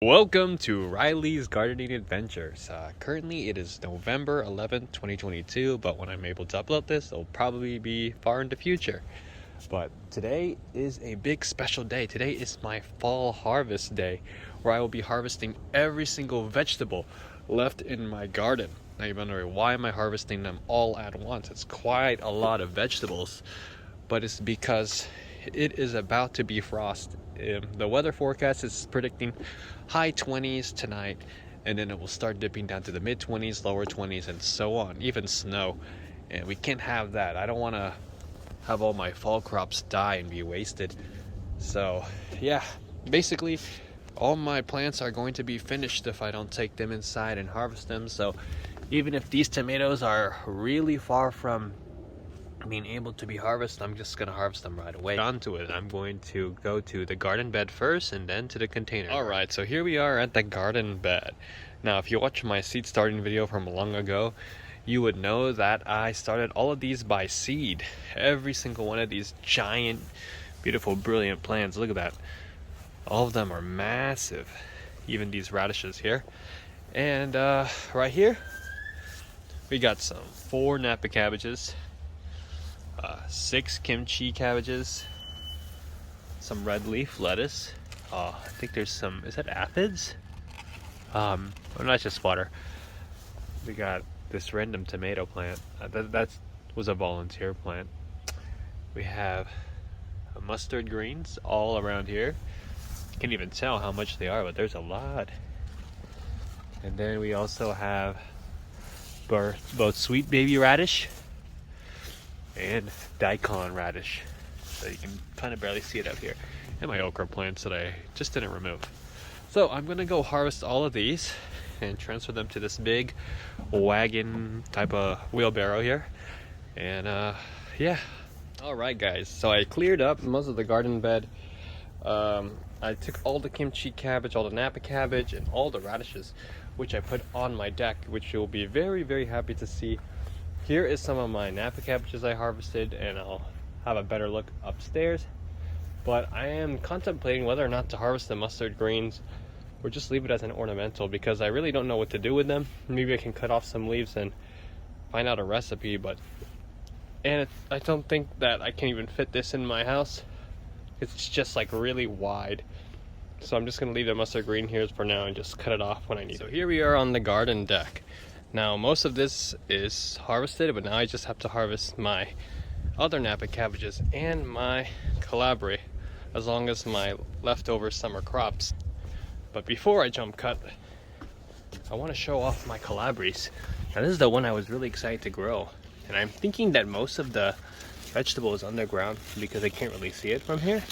Welcome to Riley's Gardening Adventures. Currently it is November 11th, 2022, but when I'm able to upload this, it'll probably be far in the future. But today is a big special day. Today is my fall harvest day, where I will be harvesting every single vegetable left in my garden. Now you're wondering, why am I harvesting them all at once? It's quite a lot of vegetables, but it's because it is about to be frost. The weather forecast is predicting high 20s tonight, and then it will start dipping down to the mid 20s, lower 20s, and so on, even snow. And we can't have that. I don't want to have all my fall crops die and be wasted. So yeah, basically all my plants are going to be finished if I don't take them inside and harvest them. So even if these tomatoes are really far from being able to be harvested, I'm just gonna harvest them right away. Onto it, I'm going to go to the garden bed first and then to the container. Alright, so here we are at the garden bed. Now if you watch my seed starting video from long ago, you would know that I started all of these by seed. Every single one of these giant, beautiful, brilliant plants. Look at that. All of them are massive. Even these radishes here. And right here, we got some 4 Napa cabbages. 6 kimchi cabbages, some red leaf lettuce. I think there's some, is that aphids? Well, not just water. We got this random tomato plant. That was a volunteer plant. We have mustard greens all around here. Can't even tell how much they are, but there's a lot. And then we also have both sweet baby radish and Daikon Radish, so you can kind of barely see it up here, and my okra plants that I just didn't remove. So I'm gonna go harvest all of these and transfer them to this big wagon type of wheelbarrow here, and yeah. All right guys, so I cleared up most of the garden bed. I took all the kimchi cabbage, all the Napa cabbage, and all the radishes, which I put on my deck, which you'll be very, very happy to see. Here is some of my Napa cabbages I harvested, and I'll have a better look upstairs. But I am contemplating whether or not to harvest the mustard greens or just leave it as an ornamental, because I really don't know what to do with them. Maybe I can cut off some leaves and find out a recipe, I don't think that I can even fit this in my house. It's just like really wide. So I'm just gonna leave the mustard green here for now and just cut it off when I need it. So here we are on the garden deck. Now most of this is harvested, but now I just have to harvest my other Napa cabbages and my Kohlrabi, as long as my leftover summer crops. But before I jump cut, I want to show off my Kohlrabis. Now this is the one I was really excited to grow, and I'm thinking that most of the vegetable is underground because I can't really see it from here.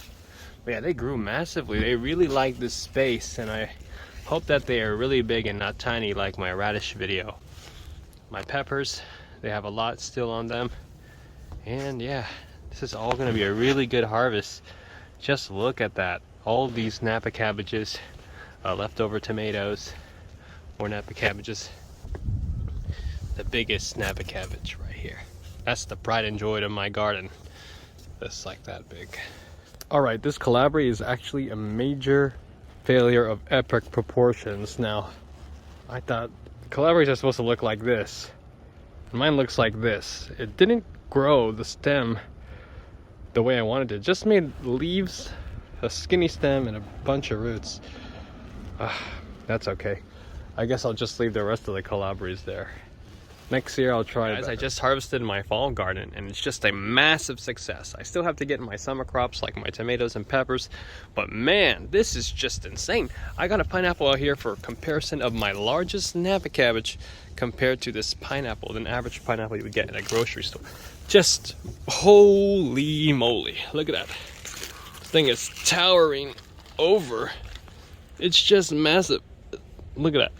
But yeah, they grew massively. They really like this space, and I hope that they are really big and not tiny like my radish video. My peppers, they have a lot still on them, and yeah, this is all going to be a really good harvest. Just look at that, all these Napa cabbages, leftover tomatoes, more Napa cabbages. The biggest Napa cabbage right here. That's the pride and joy of my garden. It's like that big. Alright, this Kohlrabi is actually a major failure of epic proportions. Now, I thought Kohlrabis are supposed to look like this. Mine looks like this. It didn't grow the stem the way I wanted it. It just made leaves, a skinny stem, and a bunch of roots. That's okay. I guess I'll just leave the rest of the Kohlrabis there. Next year I'll try it. I just harvested my fall garden, and it's just a massive success. I still have to get my summer crops like my tomatoes and peppers, but man, this is just insane. I got a pineapple out here for comparison of my largest Napa cabbage compared to this pineapple, an average pineapple you would get in a grocery store. Just holy moly, look at that. This thing is towering over. It's just massive. Look at that.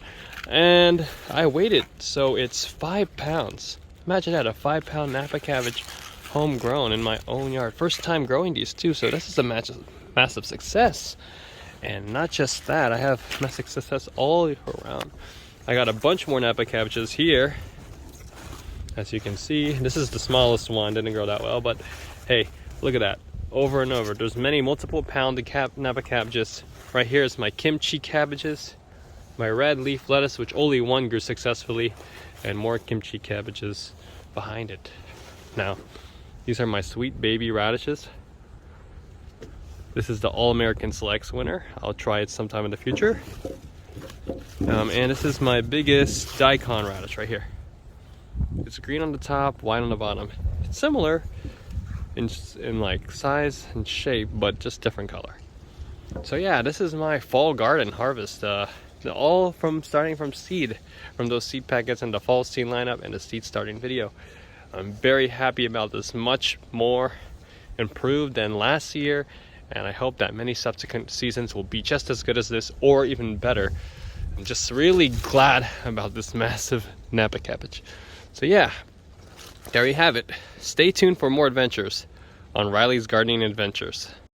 And I weighed it, so it's 5 pounds. Imagine that, a 5-pound Napa cabbage homegrown in my own yard. First time growing these too, so this is a massive success. And not just that, I have massive success all around. I got a bunch more Napa cabbages here. As you can see, this is the smallest one, didn't grow that well, but hey, look at that. over and over. There's many multiple pound Napa cabbages. Right here is my kimchi cabbages, my red leaf lettuce, which only one grew successfully, and more kimchi cabbages behind it. Now, these are my sweet baby radishes. This is the All-American Selects winner. I'll try it sometime in the future. And this is my biggest Daikon radish right here. It's green on the top, white on the bottom. It's similar in like size and shape, but just different color. So yeah, this is my fall garden harvest. All starting from seed, from those seed packets and the fall seed lineup and the seed starting video. I'm very happy about this, much more improved than last year, and I hope that many subsequent seasons will be just as good as this or even better. I'm just really glad about this massive Napa cabbage. So yeah, there you have it. Stay tuned for more adventures on Riley's Gardening Adventures.